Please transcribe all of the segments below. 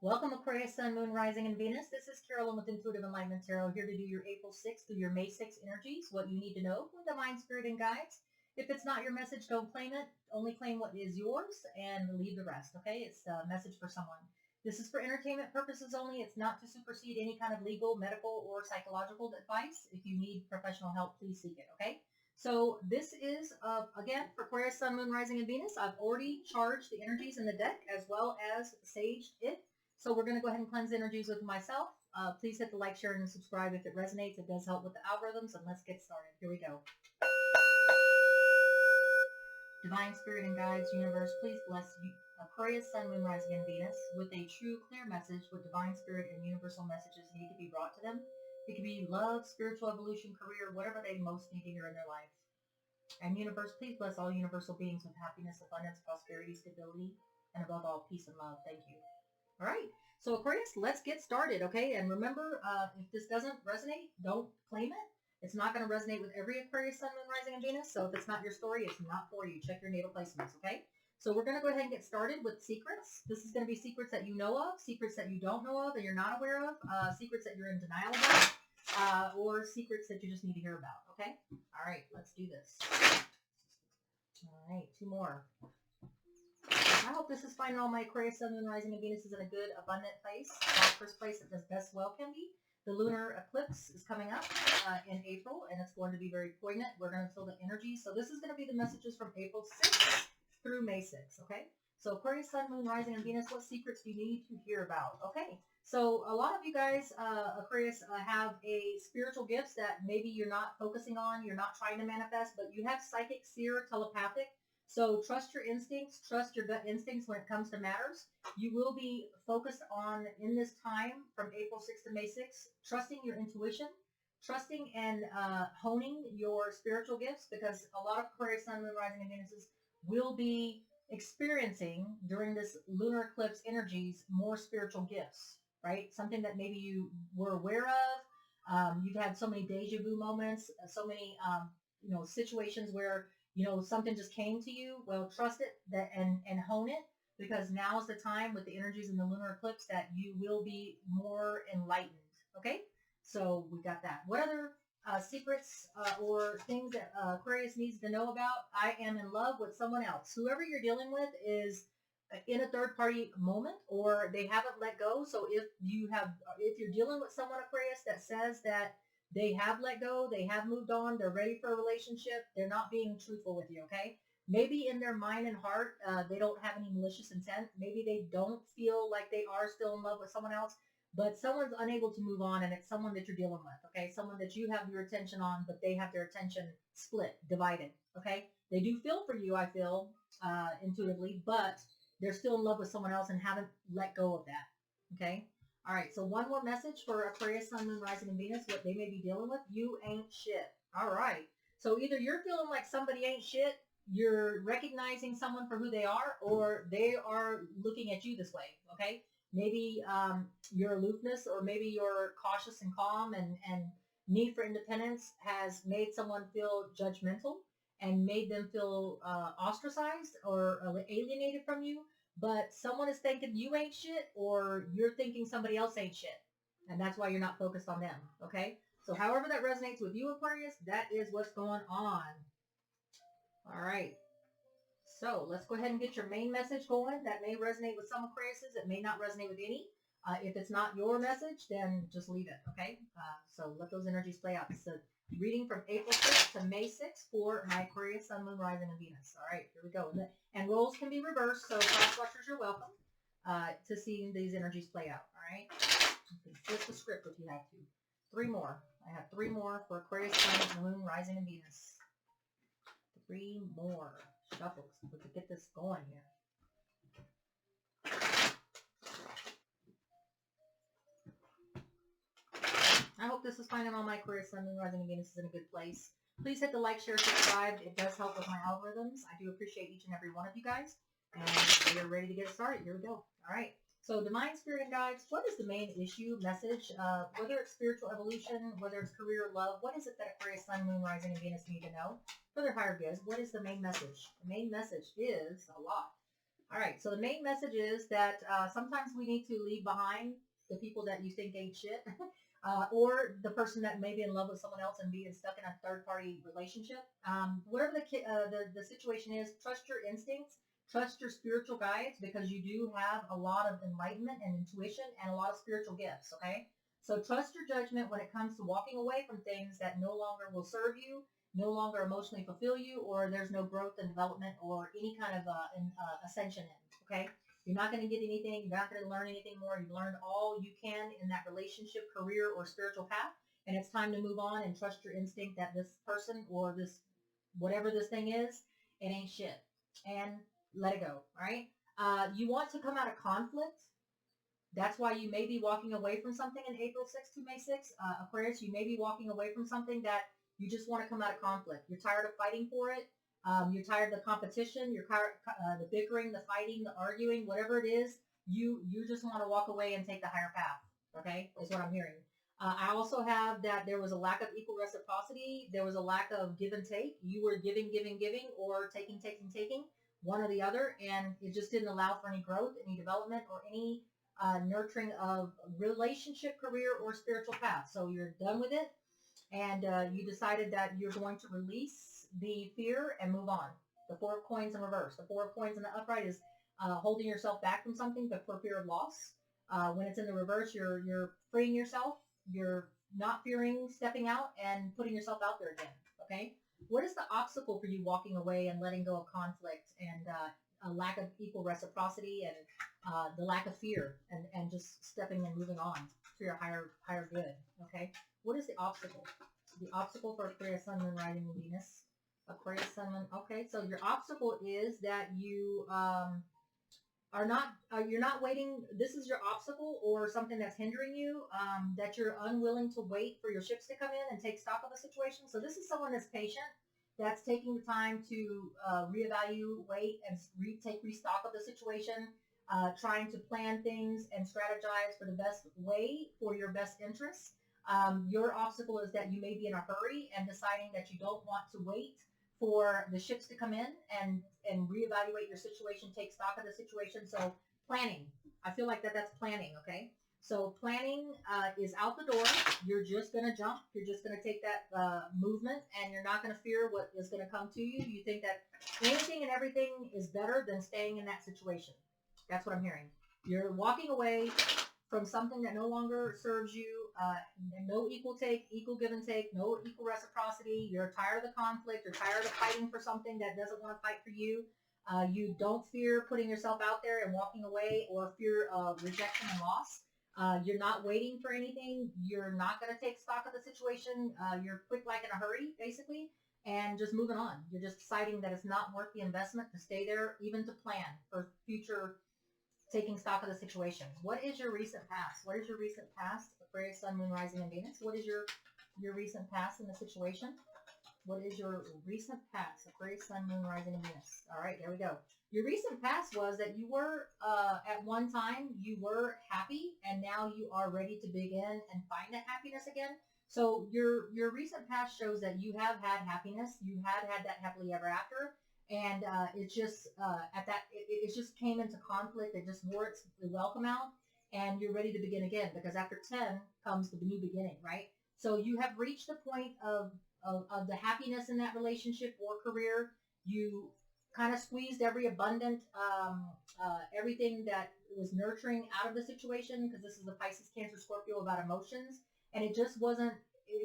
Welcome Aquarius, Sun, Moon, Rising, and Venus. This is Carolyn with Intuitive Enlightenment Tarot, here to do your April 6th through your May 6th energies, what you need to know from Divine Spirit and Guides. If it's not your message, don't claim it. Only claim what is yours and leave the rest, okay? It's a message for someone. This is for entertainment purposes only. It's not to supersede any kind of legal, medical, or psychological advice. If you need professional help, please seek it, okay? So this is, again, for Aquarius, Sun, Moon, Rising, and Venus. I've already charged the energies in the deck as well as saged it. So we're going to go ahead and cleanse energies with myself. Please hit the like, share, and subscribe if it resonates. It does help with the algorithms. And let's get started. Here we go. Divine Spirit and Guides, Universe, please bless you, Aquarius, Sun, Moon, Rising, and Venus with a true, clear message what Divine Spirit and universal messages need to be brought to them. It can be love, spiritual evolution, career, whatever they most need to hear in their life. And Universe, please bless all universal beings with happiness, abundance, prosperity, stability, and above all, peace and love. Thank you. All right, so Aquarius, let's get started, okay? And remember, if this doesn't resonate, don't claim it. It's not going to resonate with every Aquarius, Sun, Moon, Rising, and Venus. So if it's not your story, it's not for you. Check your natal placements, okay? So we're going to go ahead and get started with secrets. This is going to be secrets that you know of, secrets that you don't know of and you're not aware of, secrets that you're in denial about, or secrets that you just need to hear about, okay? All right, let's do this. All right, two more. I hope this is finding all my Aquarius, Sun, Moon, Rising, and Venus is in a good, abundant place. Prosperous place that does best well can be. The lunar eclipse is coming up in April, and it's going to be very poignant. We're going to feel the energy. So this is going to be the messages from April 6th through May 6th, okay? So Aquarius, Sun, Moon, Rising, and Venus, what secrets do you need to hear about? Okay, so a lot of you guys, Aquarius, have a spiritual gifts that maybe you're not focusing on, you're not trying to manifest, but you have psychic, seer, telepathic. So trust your instincts, trust your gut instincts when it comes to matters. You will be focused on, in this time from April 6th to May 6th, trusting your intuition, trusting and honing your spiritual gifts, because a lot of Aquarius, Sun, Moon, Rising, and Venus will be experiencing during this lunar eclipse energies more spiritual gifts, right? Something that maybe you were aware of. You've had so many deja vu moments, so many situations where something just came to you. Well, trust it and hone it, because now is the time with the energies in the lunar eclipse that you will be more enlightened. Okay, so we got that. What other secrets or things that Aquarius needs to know about? I am in love with someone else. Whoever you're dealing with is in a third party moment, or they haven't let go. So if you're dealing with someone, Aquarius, that says that they have let go, they have moved on, they're ready for a relationship, they're not being truthful with you, okay? Maybe in their mind and heart, they don't have any malicious intent. Maybe they don't feel like they are still in love with someone else, but someone's unable to move on, and it's someone that you're dealing with, okay? Someone that you have your attention on, but they have their attention split, divided, okay? They do feel for you, I feel, intuitively, but they're still in love with someone else and haven't let go of that, okay? All right, so one more message for Aquarius, Sun, Moon, Rising, and Venus, what they may be dealing with. You ain't shit. All right. So either you're feeling like somebody ain't shit, you're recognizing someone for who they are, or they are looking at you this way, okay? Maybe your aloofness, or maybe your cautious and calm and need for independence has made someone feel judgmental and made them feel ostracized or alienated from you. But someone is thinking you ain't shit, or you're thinking somebody else ain't shit. And that's why you're not focused on them, okay? So however that resonates with you, Aquarius, that is what's going on. All right. So let's go ahead and get your main message going. That may resonate with some Aquariuses. It may not resonate with any. If it's not your message, then just leave it, okay? So let those energies play out. So reading from April 6th to May 6th for my Aquarius, Sun, Moon, Rising, and Venus. All right, here we go. And roles can be reversed, so cross watchers, you're welcome to seeing these energies play out. All right, you can flip the script if you have to. Three more. I have three more for Aquarius, Sun, Moon, Rising, and Venus. Three more. Shuffle. We can get this going here. I hope this is finding all my Aquarius, Sun, Moon, Rising, and Venus is in a good place. Please hit the like, share, subscribe. It does help with my algorithms. I do appreciate each and every one of you guys. And we are ready to get started. Here we go. All right. So Divine Spirit and Guides, what is the main issue, message? Whether it's spiritual evolution, whether it's career, love, what is it that Aquarius, Sun, Moon, Rising, and Venus need to know for their higher goods? What is the main message? The main message is a lot. All right. So the main message is that sometimes we need to leave behind the people that you think ain't shit, or the person that may be in love with someone else and being stuck in a third party relationship. Whatever the situation is, trust your instincts, trust your spiritual guides, because you do have a lot of enlightenment and intuition and a lot of spiritual gifts. Okay. So trust your judgment when it comes to walking away from things that no longer will serve you, no longer emotionally fulfill you, or there's no growth and development or any kind of ascension in. Okay, you're not going to get anything. You're not going to learn anything more. You've learned all you can in that relationship, career, or spiritual path, and it's time to move on and trust your instinct that this person or this whatever this thing is, it ain't shit, and let it go. All right. You want to come out of conflict. That's why you may be walking away from something in April 6th to May 6th. Aquarius, you may be walking away from something that you just want to come out of conflict. You're tired of fighting for it. You're tired of the competition. You're tired the bickering, the fighting, the arguing, whatever it is. You just want to walk away and take the higher path. Okay, is what I'm hearing. I also have that there was a lack of equal reciprocity. There was a lack of give and take. You were giving, giving, giving, or taking, taking, taking, one or the other, and it just didn't allow for any growth, any development, or any nurturing of relationship, career, or spiritual path. So you're done with it, and you decided that you're going to release the fear and move on. The Four of Coins in reverse. The Four of Coins in the upright is holding yourself back from something, but for fear of loss. When it's in the reverse, you're freeing yourself. You're not fearing stepping out and putting yourself out there again. Okay. What is the obstacle for you walking away and letting go of conflict and a lack of equal reciprocity and the lack of fear and just stepping and moving on to your higher good? Okay. What is the obstacle? The obstacle for Aquarius, Sun, Moon, Rising, and Venus. Aquarius, Sun, Moon. Okay, so your obstacle is that you are not, you're not waiting. This is your obstacle or something that's hindering you, that you're unwilling to wait for your ships to come in and take stock of the situation. So this is someone that's patient, that's taking the time to reevaluate and take restock of the situation, trying to plan things and strategize for the best way for your best interests. Your obstacle is that you may be in a hurry and deciding that you don't want to wait for the ships to come in and reevaluate your situation, take stock of the situation. So planning, I feel like that's planning. Okay. So planning is out the door. You're just going to jump. You're just going to take that movement, and you're not going to fear what is going to come to you. You think that anything and everything is better than staying in that situation. That's what I'm hearing. You're walking away from something that no longer serves you. No equal give and take, no equal reciprocity. You're tired of the conflict. You're tired of fighting for something that doesn't want to fight for you. You don't fear putting yourself out there and walking away or fear of rejection and loss. You're not waiting for anything. You're not going to take stock of the situation. You're quick like in a hurry, basically, and just moving on. You're just deciding that it's not worth the investment to stay there, even to plan for future taking stock of the situation. What is your recent past? What is your recent past? Aquarius, Sun, Moon, Rising, and Venus. What is your recent past in the situation? What is your recent past? Aquarius, Sun, Moon, Rising, and Venus. All right, there we go. Your recent past was that you were, at one time, you were happy, and now you are ready to begin and find that happiness again. So your recent past shows that you have had happiness. You had that happily ever after. And it just it just came into conflict. It just wore its welcome out, and you're ready to begin again, because after 10 comes the new beginning, right? So you have reached the point of the happiness in that relationship or career. You kind of squeezed every abundant everything that was nurturing out of the situation, because this is the Pisces, Cancer, Scorpio about emotions, and it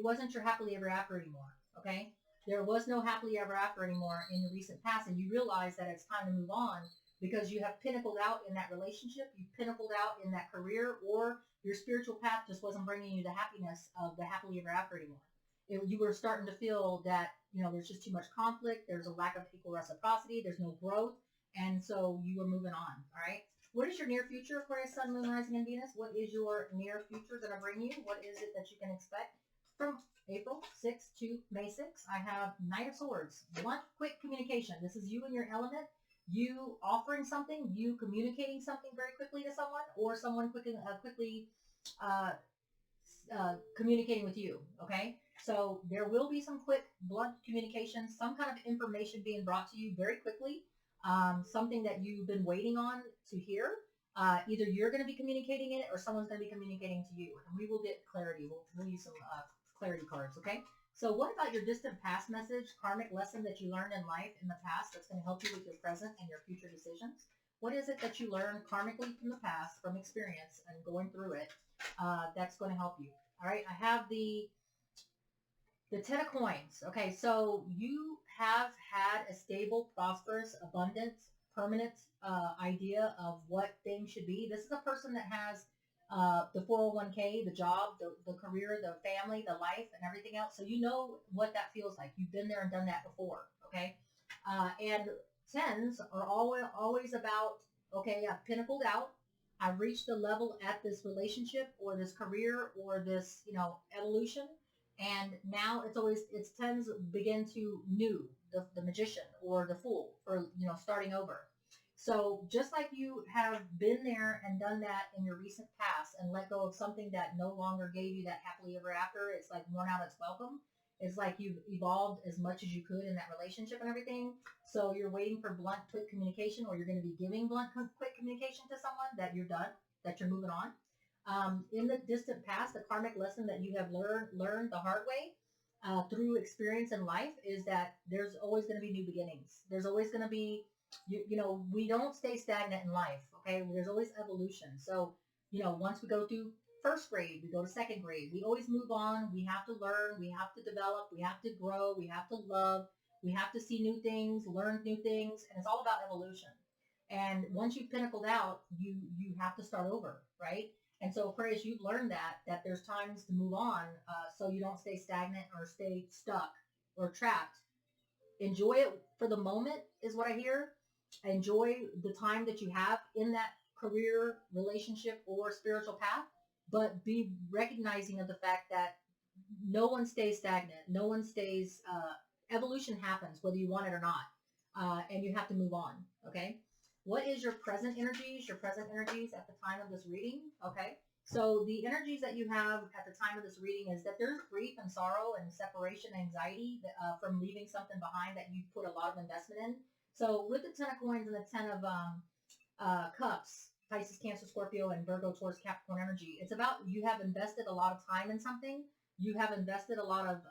wasn't your happily ever after anymore. Okay. There was no happily ever after anymore in your recent past, and you realize that it's time to move on because you have pinnacled out in that relationship, you've pinnacled out in that career, or your spiritual path just wasn't bringing you the happiness of the happily ever after anymore. You were starting to feel that, there's just too much conflict, there's a lack of equal reciprocity, there's no growth, and so you were moving on, all right? What is your near future, Aquarius, Sun, Moon, Rising, and Venus? What is your near future going to bring you? What is it that you can expect from April 6th to May 6th? I have Knight of Swords. One, quick communication. This is you in your element. You offering something, you communicating something very quickly to someone, or someone quickly communicating with you. Okay, so there will be some quick, blunt communication, some kind of information being brought to you very quickly. something that you've been waiting on to hear. Either you're going to be communicating it or someone's going to be communicating to you. And we will get clarity. We'll use some clarity cards, okay? So what about your distant past message, karmic lesson that you learned in life in the past that's going to help you with your present and your future decisions? What is it that you learned karmically from the past, from experience and going through it, that's going to help you? All right, I have the 10 of coins. Okay, so you have had a stable, prosperous, abundant, permanent idea of what things should be. This is a person that has the 401k, the job, the career, the family, the life, and everything else. So you know what that feels like. You've been there and done that before. Okay, and tens are always about, okay, I've pinnacled out. I've reached a level at this relationship or this career or this, evolution, and now it's tends begin to new the magician or the fool for starting over. So just like you have been there and done that in your recent past and let go of something that no longer gave you that happily ever after, it's like worn out its welcome. It's like you've evolved as much as you could in that relationship and everything. So you're waiting for blunt, quick communication, or you're going to be giving blunt, quick communication to someone that you're done, that you're moving on. In the distant past, the karmic lesson that you have learned the hard way through experience in life is that there's always going to be new beginnings. There's always going to be, we don't stay stagnant in life. Okay, there's always evolution. So, once we go through first grade, we go to second grade. We always move on. We have to learn. We have to develop. We have to grow. We have to love. We have to see new things, learn new things, and it's all about evolution. And once you've pinnacled out, you have to start over, right? And so, Aquarius, you've learned that there's times to move on, so you don't stay stagnant or stay stuck or trapped. Enjoy it for the moment, is what I hear. Enjoy the time that you have in that career, relationship, or spiritual path, but be recognizing of the fact that no one stays stagnant. No one stays. Evolution happens whether you want it or not, and you have to move on. Okay. What is your present energies? Your present energies at the time of this reading. Okay. So the energies that you have at the time of this reading is that there's grief and sorrow and separation anxiety from leaving something behind that you put a lot of investment in. So with the 10 of coins and the 10 of cups, Pisces, Cancer, Scorpio, and Virgo, Taurus, Capricorn energy, it's about you have invested a lot of time in something. You have invested a lot of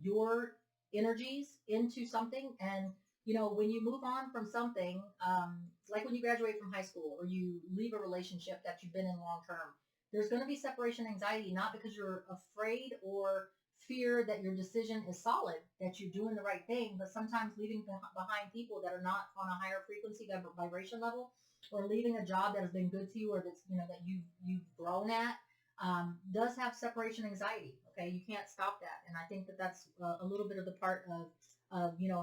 your energies into something. And, when you move on from something, like when you graduate from high school or you leave a relationship that you've been in long term, there's going to be separation anxiety, not because you're afraid or fear that your decision is solid, that you're doing the right thing, but sometimes leaving behind people that are not on a higher frequency vibration level, or leaving a job that has been good to you or that's, that you've grown at, does have separation anxiety. Okay, you can't stop that. And I think that that's a little bit of the part of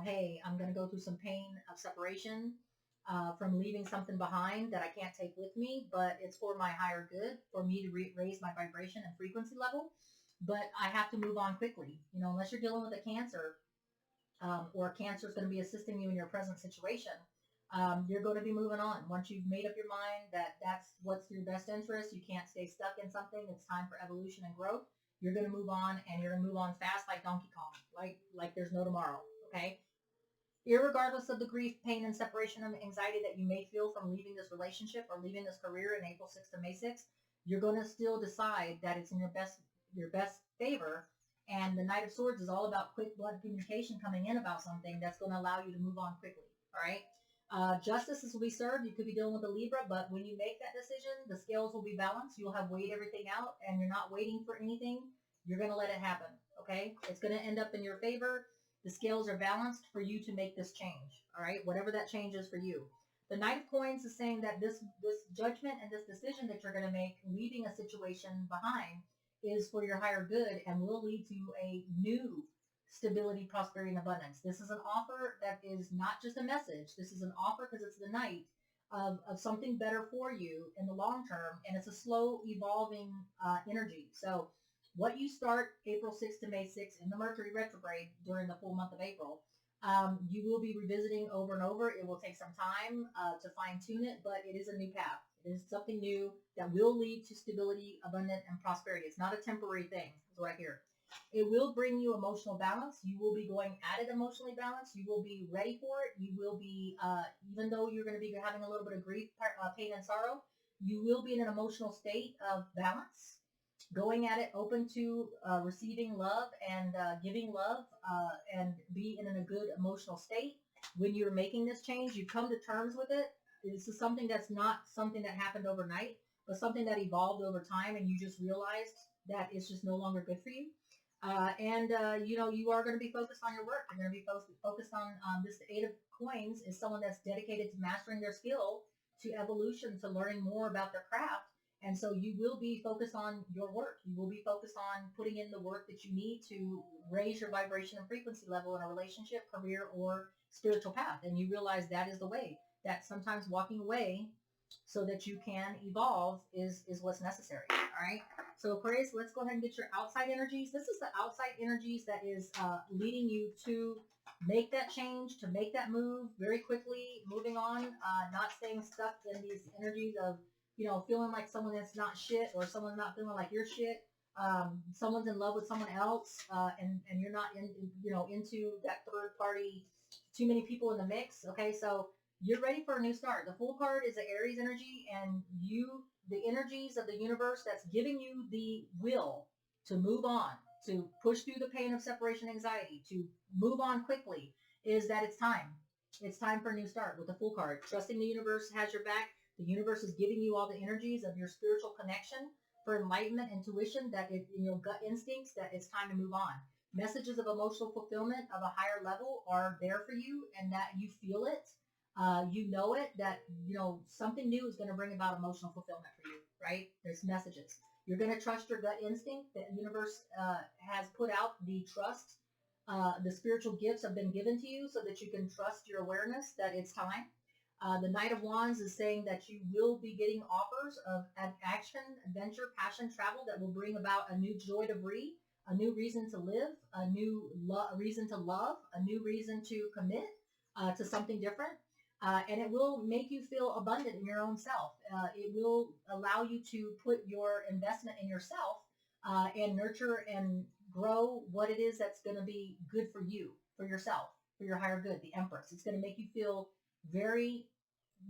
hey, I'm going to go through some pain of separation from leaving something behind that I can't take with me, but it's for my higher good, for me to raise my vibration and frequency level. But I have to move on quickly, unless you're dealing with a cancer, or cancer is going to be assisting you in your present situation. You're going to be moving on. Once you've made up your mind that that's what's your best interest, you can't stay stuck in something. It's time for evolution and growth. You're going to move on, and you're going to move on fast like Donkey Kong, like there's no tomorrow. Okay. Irregardless of the grief, pain, and separation and anxiety that you may feel from leaving this relationship or leaving this career in April 6th to May 6th, you're going to still decide that it's in your best favor. And the Knight of Swords is all about quick, blunt communication coming in about something that's going to allow you to move on quickly. All right. Justice will be served. You could be dealing with a Libra, but when you make that decision, the scales will be balanced. You'll have weighed everything out, and you're not waiting for anything. You're going to let it happen. Okay. It's going to end up in your favor. The scales are balanced for you to make this change. All right. Whatever that change is for you. The Knight of Coins is saying that this judgment and this decision that you're going to make, leaving a situation behind, is for your higher good and will lead to a new stability, prosperity, and abundance. This is an offer that is not just a message. This is an offer because it's the night of something better for you in the long term, and it's a slow evolving energy. So what you start April 6th to May 6th in the Mercury retrograde during the full month of April, you will be revisiting over and over. It will take some time to fine tune it, but it is a new path. It is something new that will lead to stability, abundance, and prosperity. It's not a temporary thing, is what I hear. It will bring you emotional balance. You will be going at it emotionally balanced. You will be ready for it. You will be, even though you're going to be having a little bit of grief, pain, and sorrow, you will be in an emotional state of balance, going at it open to receiving love and giving love, and be in a good emotional state. When you're making this change, you come to terms with it. This is something that's not something that happened overnight, but something that evolved over time, and you just realized that it's just no longer good for you. You are going to be focused on your work. You're going to be focused on this Eight of Coins is someone that's dedicated to mastering their skill, to evolution, to learning more about their craft. And so you will be focused on your work. You will be focused on putting in the work that you need to raise your vibration and frequency level in a relationship, career, or spiritual path. And you realize that is the way, that sometimes walking away so that you can evolve is what's necessary. All right. So Aquarius, let's go ahead and get your outside energies. This is the outside energies that is leading you to make that change, to make that move very quickly, moving on, not staying stuck in these energies of, feeling like someone that's not shit, or someone not feeling like you're shit. Someone's in love with someone else, and you're not into that third party, too many people in the mix. Okay. So you're ready for a new start. The Fool card is the Aries energy, and the energies of the universe that's giving you the will to move on, to push through the pain of separation anxiety, to move on quickly, is that it's time. It's time for a new start with the Fool card. Trusting the universe has your back. The universe is giving you all the energies of your spiritual connection for enlightenment, intuition, that in your gut instincts, that it's time to move on. Messages of emotional fulfillment of a higher level are there for you, and that you feel it. You know it, that, something new is going to bring about emotional fulfillment for you, right? There's messages. You're going to trust your gut instinct. The universe has put out the trust. The spiritual gifts have been given to you so that you can trust your awareness that it's time. The Knight of Wands is saying that you will be getting offers of action, adventure, passion, travel that will bring about a new joy to breathe, a new reason to live, a new reason to love, a new reason to commit to something different. And it will make you feel abundant in your own self. It will allow you to put your investment in yourself and nurture and grow what it is that's going to be good for you, for yourself, for your higher good, the Empress. It's going to make you feel very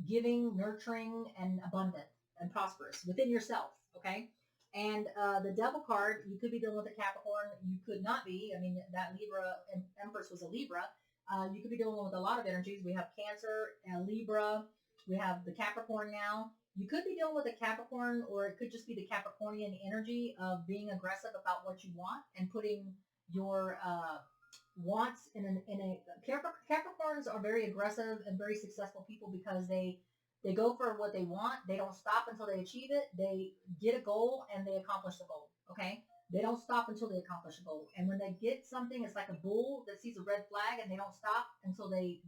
giving, nurturing, and abundant and prosperous within yourself, okay? And the Devil card, you could be dealing with a Capricorn. You could not be. I mean, that Libra Empress was a Libra. You could be dealing with a lot of energies. We have Cancer, Libra. We have the Capricorn now. You could be dealing with a Capricorn, or it could just be the Capricornian energy of being aggressive about what you want and putting your wants in a Capricorns are very aggressive and very successful people because they go for what they want. They don't stop until they achieve it. They get a goal and they accomplish the goal. Okay. They don't stop until they accomplish a goal. And when they get something, it's like a bull that sees a red flag and they don't stop until they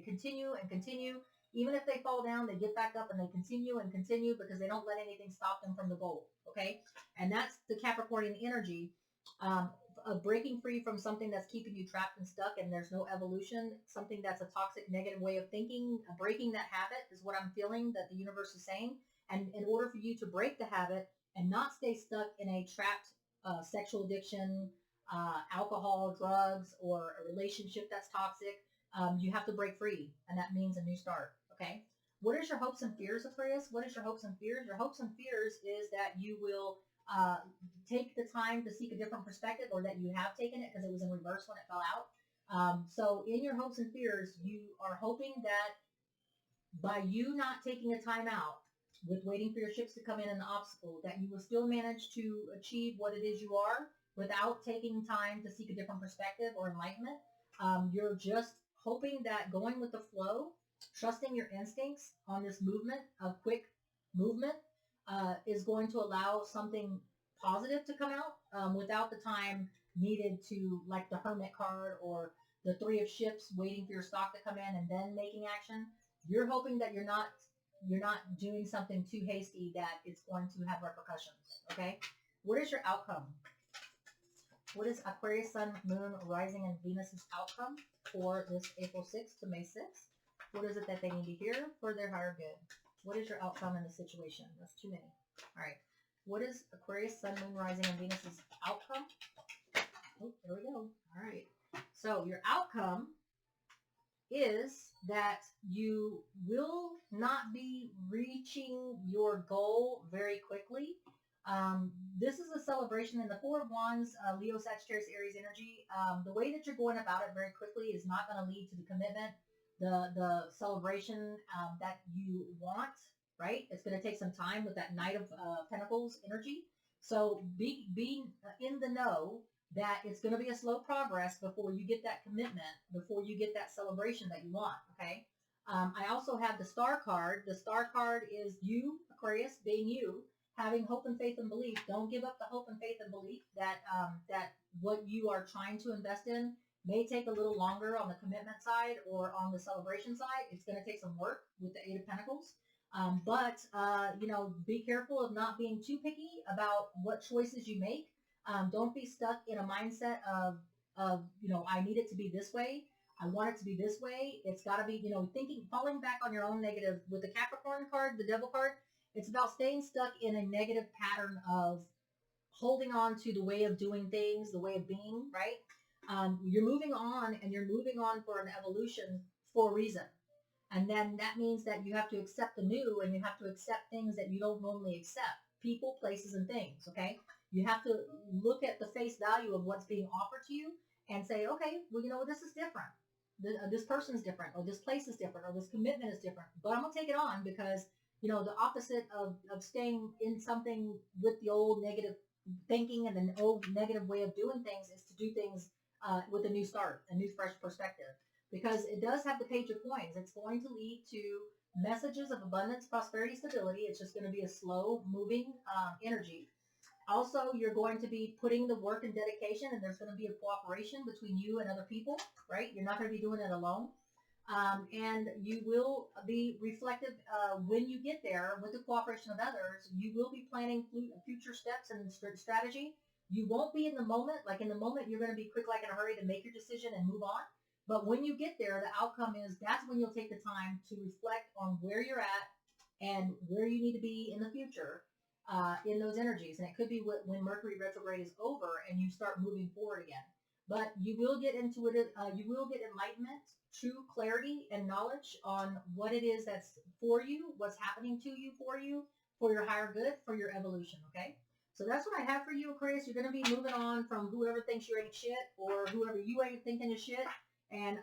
continue and continue. Even if they fall down, they get back up and they continue and continue because they don't let anything stop them from the goal. Okay. And that's the Capricornian energy of breaking free from something that's keeping you trapped and stuck and there's no evolution, something that's a toxic, negative way of thinking. Breaking that habit is what I'm feeling that the universe is saying. And in order for you to break the habit and not stay stuck in a trapped sexual addiction, alcohol, drugs, or a relationship that's toxic, you have to break free, and that means a new start. Okay. What is your hopes and fears, Aquarius? What is your hopes and fears? Your hopes and fears is that you will take the time to seek a different perspective, or that you have taken it because it was in reverse when it fell out. So in your hopes and fears, you are hoping that by you not taking a time out with waiting for your ships to come in and the obstacle, that you will still manage to achieve what it is you are without taking time to seek a different perspective or enlightenment. You're just hoping that going with the flow, trusting your instincts on this movement of quick movement is going to allow something positive to come out without the time needed to, like the Hermit card or the Three of Ships, waiting for your stock to come in and then making action. You're hoping that you're not doing something too hasty that it's going to have repercussions. Okay. What is your outcome? What is Aquarius, Sun, Moon, Rising, and Venus's outcome for this April 6th to May 6th? What is it that they need to hear for their higher good? What is your outcome in the situation? That's too many. All right. What is Aquarius, Sun, Moon, Rising, and Venus's outcome Oh, there we go. All right. So your outcome is that you will not be reaching your goal very quickly. This is a celebration in the Four of Wands, Leo, Sagittarius, Aries energy. The way that you're going about it very quickly is not going to lead to the commitment, the celebration that you want, right? It's going to take some time with that Knight of Pentacles energy. So be in the know that it's going to be a slow progress before you get that commitment, before you get that celebration that you want. Okay. I also have the star card. The star card is you, Aquarius, being you, having hope and faith and belief. Don't give up the hope and faith and belief that that what you are trying to invest in may take a little longer on the commitment side or on the celebration side. It's going to take some work with the Eight of Pentacles. But be careful of not being too picky about what choices you make. Don't be stuck in a mindset of, I need it to be this way. I want it to be this way. It's got to be, falling back on your own negative. With the Capricorn card, the Devil card, it's about staying stuck in a negative pattern of holding on to the way of doing things, the way of being, right? You're moving on, and you're moving on for an evolution for a reason. And then that means that you have to accept the new, and you have to accept things that you don't normally accept. People, places, and things, okay? You have to look at the face value of what's being offered to you and say, okay, well, this is different. This person's different, or this place is different, or this commitment is different. But I'm going to take it on because, the opposite of staying in something with the old negative thinking and the old negative way of doing things is to do things with a new start, a new fresh perspective. Because it does have the Page of Coins. It's going to lead to messages of abundance, prosperity, stability. It's just going to be a slow moving energy. Also, you're going to be putting the work and dedication, and there's going to be a cooperation between you and other people, right? You're not going to be doing it alone. And you will be reflective when you get there with the cooperation of others. You will be planning future steps and strategy. You won't be in the moment. Like in the moment, you're going to be quick like in a hurry to make your decision and move on. But when you get there, the outcome is that's when you'll take the time to reflect on where you're at and where you need to be in the future in those energies. And it could be when Mercury retrograde is over and you start moving forward again. But you will get into it. You will get enlightenment, true clarity, and knowledge on what it is that's for you, what's happening to you, for your higher good, for your evolution. Okay. So that's what I have for you, Aquarius. You're going to be moving on from whoever thinks you ain't shit or whoever you ain't thinking is shit. And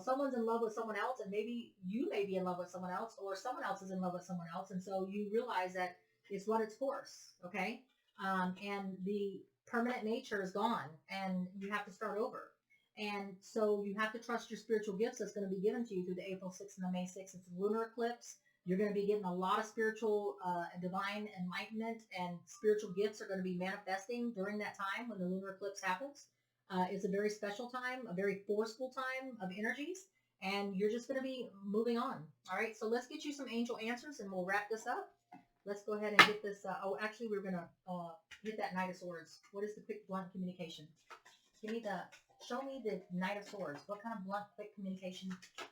someone's in love with someone else, and maybe you may be in love with someone else, or someone else is in love with someone else, and so you realize that it's run its course, okay? And the permanent nature is gone, and you have to start over. And so you have to trust your spiritual gifts that's going to be given to you through the April 6th and the May 6th. It's a lunar eclipse. You're going to be getting a lot of spiritual, divine enlightenment, and spiritual gifts are going to be manifesting during that time when the lunar eclipse happens. It's a very special time, a very forceful time of energies, and you're just going to be moving on. All right, so let's get you some angel answers, and we'll wrap this up. Let's go ahead and get this. Actually, we're going to hit that Knight of Swords. What is the quick, blunt communication? Show me the Knight of Swords. What kind of blunt, quick communication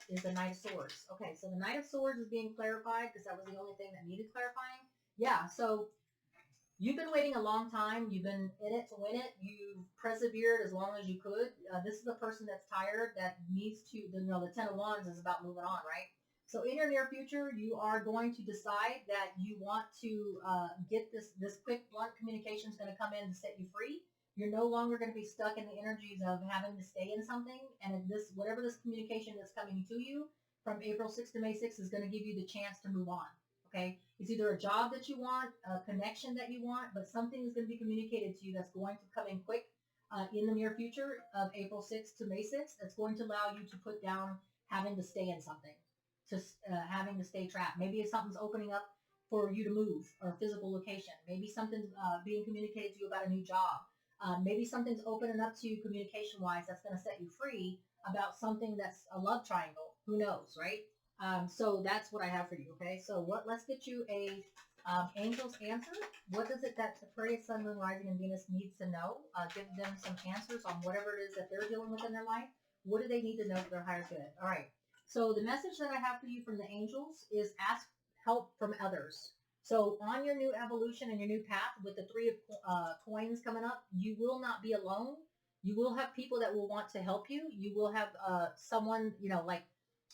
is the Knight of Swords? Okay, so the Knight of Swords is being clarified because that was the only thing that needed clarifying. Yeah, so you've been waiting a long time. You've been in it to win it. You've persevered as long as you could. This is a person that's tired, that needs to, the Ten of Wands is about moving on, right? So in your near future, you are going to decide that you want to get this quick, blunt communication is going to come in to set you free. You're no longer going to be stuck in the energies of having to stay in something. And whatever this communication that's coming to you from April 6th to May 6th is going to give you the chance to move on. Okay, it's either a job that you want, a connection that you want, but something is going to be communicated to you that's going to come in quick in the near future of April 6th to May 6th. That's going to allow you to put down having to stay in something, to having to stay trapped. Maybe if something's opening up for you to move or physical location. Maybe something's being communicated to you about a new job. Maybe something's opening up to you communication-wise that's going to set you free about something that's a love triangle. Who knows, right? So that's what I have for you, okay? So let's get you a angel's answer. What is it that Aquarius, Sun, Moon, Rising, and Venus needs to know? Give them some answers on whatever it is that they're dealing with in their life. What do they need to know for their higher good? All right. So the message that I have for you from the angels is ask help from others. So on your new evolution and your new path with the Three of Coins coming up, you will not be alone. You will have people that will want to help you. You will have someone, like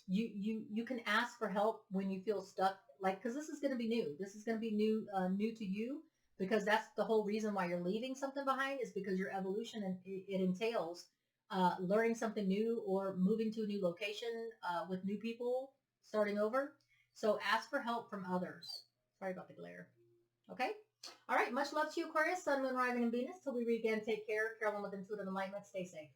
you can ask for help when you feel stuck, like, because this is going to be new. This is going to be new to you, because that's the whole reason why you're leaving something behind, is because your evolution, and it entails learning something new or moving to a new location with new people, starting over. So ask for help from others. Sorry about the glare. Okay. All right. Much love to you, Aquarius, Sun, Moon, Rising, and Venus. Till we read again, take care. Carolyn with Intuitive Enlightenment. Stay safe.